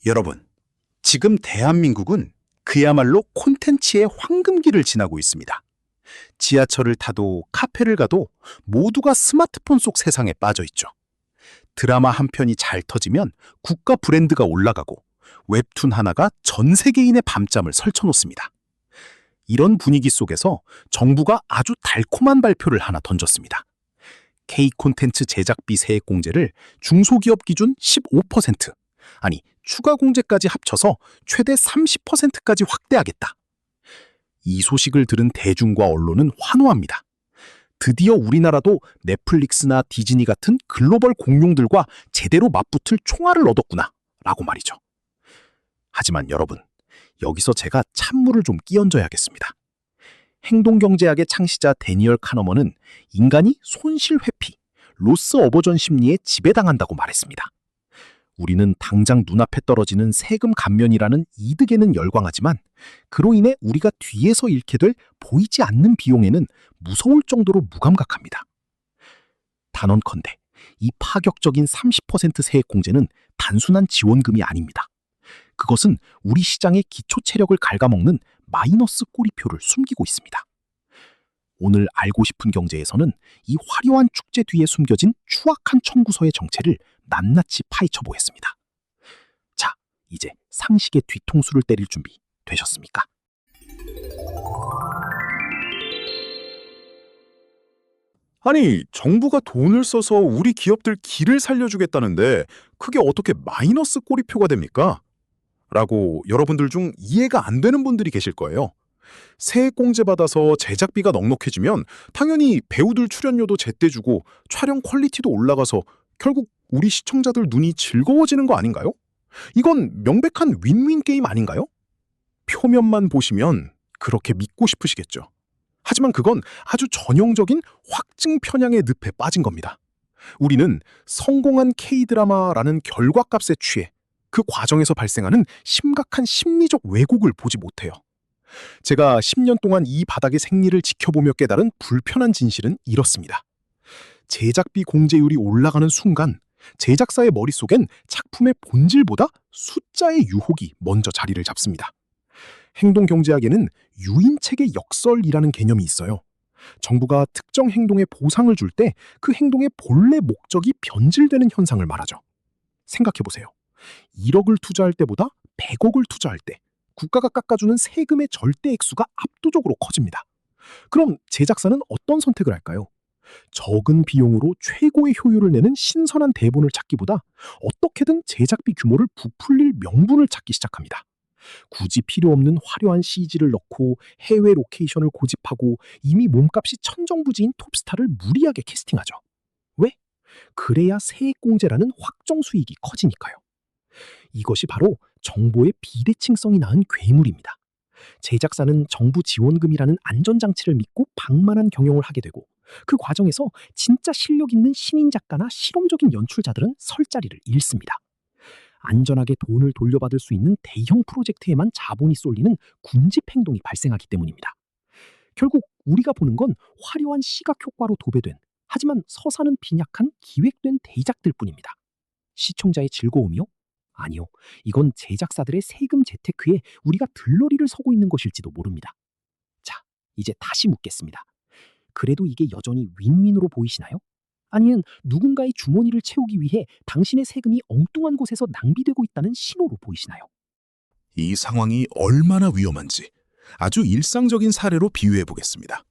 여러분, 지금 대한민국은 그야말로 콘텐츠의 황금기를 지나고 있습니다. 지하철을 타도 카페를 가도 모두가 스마트폰 속 세상에 빠져 있죠. 드라마 한 편이 잘 터지면 국가 브랜드가 올라가고 웹툰 하나가 전 세계인의 밤잠을 설쳐놓습니다. 이런 분위기 속에서 정부가 아주 달콤한 발표를 하나 던졌습니다. K 콘텐츠 제작비 세액 공제를 중소기업 기준 15%, 아니 추가 공제까지 합쳐서 최대 30%까지 확대하겠다. 이 소식을 들은 대중과 언론은 환호합니다. 드디어 우리나라도 넷플릭스나 디즈니 같은 글로벌 공룡들과 제대로 맞붙을 총알을 얻었구나 라고 말이죠. 하지만 여러분, 여기서 제가 찬물을 좀 끼얹어야겠습니다. 행동경제학의 창시자 데니얼 카너먼은 인간이 손실회피, 로스 어버전 심리에 지배당한다고 말했습니다. 우리는 당장 눈앞에 떨어지는 세금 감면이라는 이득에는 열광하지만 그로 인해 우리가 뒤에서 잃게 될 보이지 않는 비용에는 무서울 정도로 무감각합니다. 단언컨대 이 파격적인 30% 세액 공제는 단순한 지원금이 아닙니다. 그것은 우리 시장의 기초 체력을 갉아먹는 마이너스 꼬리표를 숨기고 있습니다. 오늘 알고 싶은 경제에서는 이 화려한 축제 뒤에 숨겨진 추악한 청구서의 정체를 낱낱이 파헤쳐 보겠습니다. 자, 이제 상식의 뒤통수를 때릴 준비 되셨습니까? 아니, 정부가 돈을 써서 우리 기업들 길을 살려주겠다는데 그게 어떻게 마이너스 꼬리표가 됩니까? 라고 여러분들 중 이해가 안 되는 분들이 계실 거예요. 세액 공제 받아서 제작비가 넉넉해지면 당연히 배우들 출연료도 제때 주고 촬영 퀄리티도 올라가서 결국 우리 시청자들 눈이 즐거워지는 거 아닌가요? 이건 명백한 윈윈 게임 아닌가요? 표면만 보시면 그렇게 믿고 싶으시겠죠. 하지만 그건 아주 전형적인 확증 편향의 늪에 빠진 겁니다. 우리는 성공한 K드라마라는 결과값에 취해 그 과정에서 발생하는 심각한 심리적 왜곡을 보지 못해요. 제가 10년 동안 이 바닥의 생리를 지켜보며 깨달은 불편한 진실은 이렇습니다. 제작비 공제율이 올라가는 순간 제작사의 머릿속엔 작품의 본질보다 숫자의 유혹이 먼저 자리를 잡습니다. 행동경제학에는 유인책의 역설이라는 개념이 있어요. 정부가 특정 행동에 보상을 줄 때 그 행동의 본래 목적이 변질되는 현상을 말하죠. 생각해보세요. 1억을 투자할 때보다 100억을 투자할 때 국가가 깎아주는 세금의 절대 액수가 압도적으로 커집니다. 그럼 제작사는 어떤 선택을 할까요? 적은 비용으로 최고의 효율을 내는 신선한 대본을 찾기보다 어떻게든 제작비 규모를 부풀릴 명분을 찾기 시작합니다. 굳이 필요 없는 화려한 CG를 넣고 해외 로케이션을 고집하고 이미 몸값이 천정부지인 톱스타를 무리하게 캐스팅하죠. 왜? 그래야 세액공제라는 확정 수익이 커지니까요. 이것이 바로 정보의 비대칭성이 낳은 괴물입니다. 제작사는 정부 지원금이라는 안전장치를 믿고 방만한 경영을 하게 되고 그 과정에서 진짜 실력 있는 신인 작가나 실험적인 연출자들은 설 자리를 잃습니다. 안전하게 돈을 돌려받을 수 있는 대형 프로젝트에만 자본이 쏠리는 군집 행동이 발생하기 때문입니다. 결국 우리가 보는 건 화려한 시각 효과로 도배된 하지만 서사는 빈약한 기획된 대작들 뿐입니다. 시청자의 즐거움이요? 아니요. 이건 제작사들의 세금 재테크에 우리가 들러리를 서고 있는 것일지도 모릅니다. 자, 이제 다시 묻겠습니다. 그래도 이게 여전히 윈윈으로 보이시나요? 아니면 누군가의 주머니를 채우기 위해 당신의 세금이 엉뚱한 곳에서 낭비되고 있다는 신호로 보이시나요? 이 상황이 얼마나 위험한지 아주 일상적인 사례로 비유해 보겠습니다.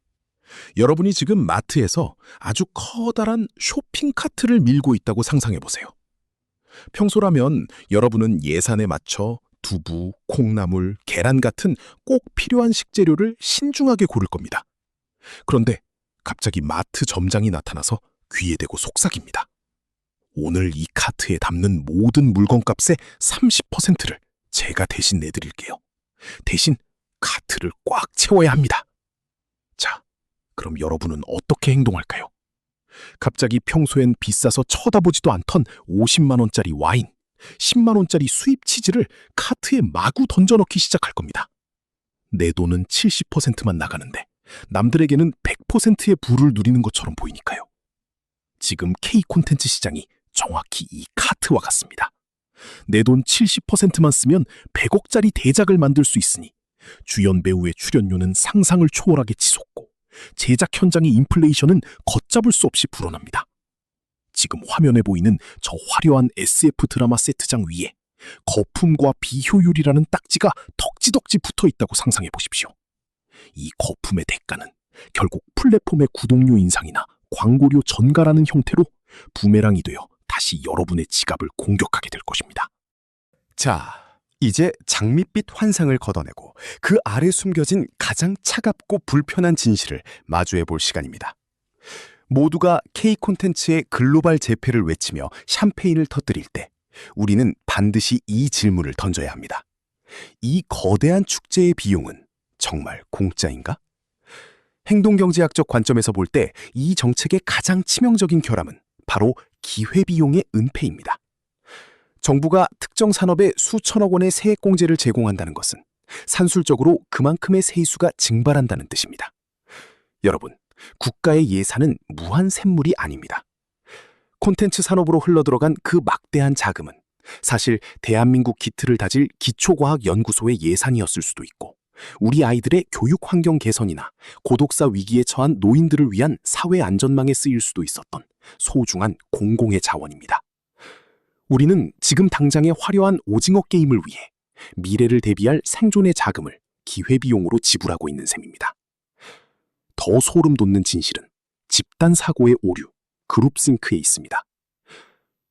여러분이 지금 마트에서 아주 커다란 쇼핑 카트를 밀고 있다고 상상해 보세요. 평소라면 여러분은 예산에 맞춰 두부, 콩나물, 계란 같은 꼭 필요한 식재료를 신중하게 고를 겁니다. 그런데 갑자기 마트 점장이 나타나서 귀에 대고 속삭입니다. 오늘 이 카트에 담는 모든 물건값의 30%를 제가 대신 내드릴게요. 대신 카트를 꽉 채워야 합니다. 자, 그럼 여러분은 어떻게 행동할까요? 갑자기 평소엔 비싸서 쳐다보지도 않던 50만 원짜리 와인, 10만 원짜리 수입 치즈를 카트에 마구 던져넣기 시작할 겁니다. 내 돈은 70%만 나가는데 남들에게는 100%의 부를 누리는 것처럼 보이니까요. 지금 K 콘텐츠 시장이 정확히 이 카트와 같습니다. 내 돈 70%만 쓰면 100억짜리 대작을 만들 수 있으니 주연 배우의 출연료는 상상을 초월하게 치솟고 제작 현장의 인플레이션은 걷잡을 수 없이 불어납니다. 지금 화면에 보이는 저 화려한 SF 드라마 세트장 위에 거품과 비효율이라는 딱지가 덕지덕지 붙어 있다고 상상해 보십시오. 이 거품의 대가는 결국 플랫폼의 구독료 인상이나 광고료 전가라는 형태로 부메랑이 되어 다시 여러분의 지갑을 공격하게 될 것입니다. 자, 이제 장밋빛 환상을 걷어내고 그 아래 숨겨진 가장 차갑고 불편한 진실을 마주해 볼 시간입니다. 모두가 K 콘텐츠의 글로벌 재패를 외치며 샴페인을 터뜨릴 때 우리는 반드시 이 질문을 던져야 합니다. 이 거대한 축제의 비용은 정말 공짜인가? 행동경제학적 관점에서 볼 때 이 정책의 가장 치명적인 결함은 바로 기회비용의 은폐입니다. 정부가 특정 산업에 수천억 원의 세액공제를 제공한다는 것은 산술적으로 그만큼의 세수가 증발한다는 뜻입니다. 여러분, 국가의 예산은 무한 샘물이 아닙니다. 콘텐츠 산업으로 흘러들어간 그 막대한 자금은 사실 대한민국 기틀을 다질 기초과학연구소의 예산이었을 수도 있고 우리 아이들의 교육 환경 개선이나 고독사 위기에 처한 노인들을 위한 사회 안전망에 쓰일 수도 있었던 소중한 공공의 자원입니다. 우리는 지금 당장의 화려한 오징어 게임을 위해 미래를 대비할 생존의 자금을 기회비용으로 지불하고 있는 셈입니다. 더 소름 돋는 진실은 집단 사고의 오류, 그룹싱크에 있습니다.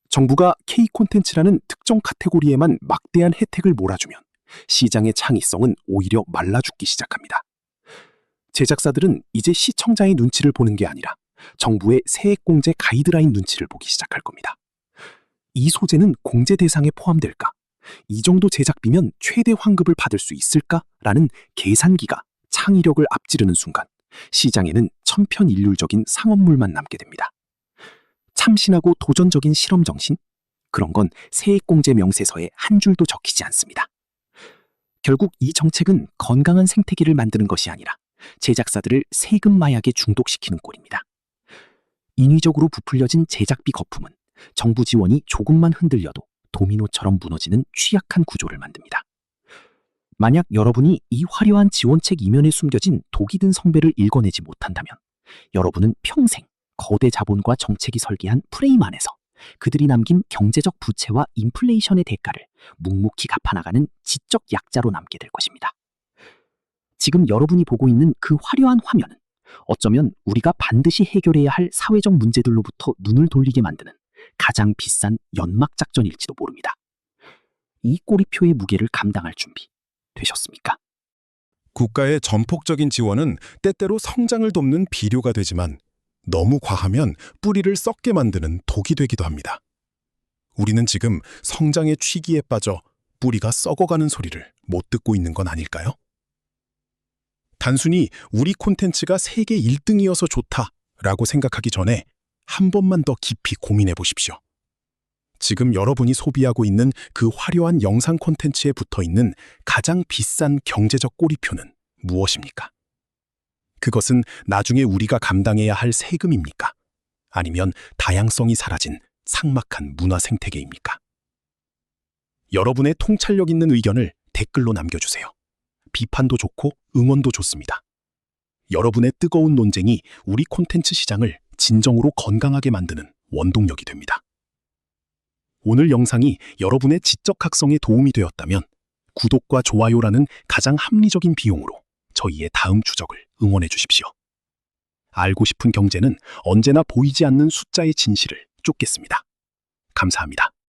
정부가 K 콘텐츠라는 특정 카테고리에만 막대한 혜택을 몰아주면 시장의 창의성은 오히려 말라 죽기 시작합니다. 제작사들은 이제 시청자의 눈치를 보는 게 아니라 정부의 세액공제 가이드라인 눈치를 보기 시작할 겁니다. 이 소재는 공제 대상에 포함될까? 이 정도 제작비면 최대 환급을 받을 수 있을까? 라는 계산기가 창의력을 앞지르는 순간 시장에는 천편일률적인 상업물만 남게 됩니다. 참신하고 도전적인 실험 정신? 그런 건 세액공제 명세서에 한 줄도 적히지 않습니다. 결국 이 정책은 건강한 생태계를 만드는 것이 아니라 제작사들을 세금 마약에 중독시키는 꼴입니다. 인위적으로 부풀려진 제작비 거품은 정부 지원이 조금만 흔들려도 도미노처럼 무너지는 취약한 구조를 만듭니다. 만약 여러분이 이 화려한 지원책 이면에 숨겨진 독이 든 성배를 읽어내지 못한다면 여러분은 평생 거대 자본과 정책이 설계한 프레임 안에서 그들이 남긴 경제적 부채와 인플레이션의 대가를 묵묵히 갚아나가는 지적 약자로 남게 될 것입니다. 지금 여러분이 보고 있는 그 화려한 화면은 어쩌면 우리가 반드시 해결해야 할 사회적 문제들로부터 눈을 돌리게 만드는 가장 비싼 연막 작전일지도 모릅니다. 이 꼬리표의 무게를 감당할 준비 되셨습니까? 국가의 전폭적인 지원은 때때로 성장을 돕는 비료가 되지만 너무 과하면 뿌리를 썩게 만드는 독이 되기도 합니다. 우리는 지금 성장의 취기에 빠져 뿌리가 썩어가는 소리를 못 듣고 있는 건 아닐까요? 단순히 우리 콘텐츠가 세계 1등이어서 좋다라고 생각하기 전에 한 번만 더 깊이 고민해 보십시오. 지금 여러분이 소비하고 있는 그 화려한 영상 콘텐츠에 붙어있는 가장 비싼 경제적 꼬리표는 무엇입니까? 그것은 나중에 우리가 감당해야 할 세금입니까? 아니면 다양성이 사라진 삭막한 문화 생태계입니까? 여러분의 통찰력 있는 의견을 댓글로 남겨주세요. 비판도 좋고 응원도 좋습니다. 여러분의 뜨거운 논쟁이 우리 콘텐츠 시장을 진정으로 건강하게 만드는 원동력이 됩니다. 오늘 영상이 여러분의 지적학성에 도움이 되었다면 구독과 좋아요라는 가장 합리적인 비용으로 저희의 다음 추적을 응원해 주십시오. 알고 싶은 경제는 언제나 보이지 않는 숫자의 진실을 쫓겠습니다. 감사합니다.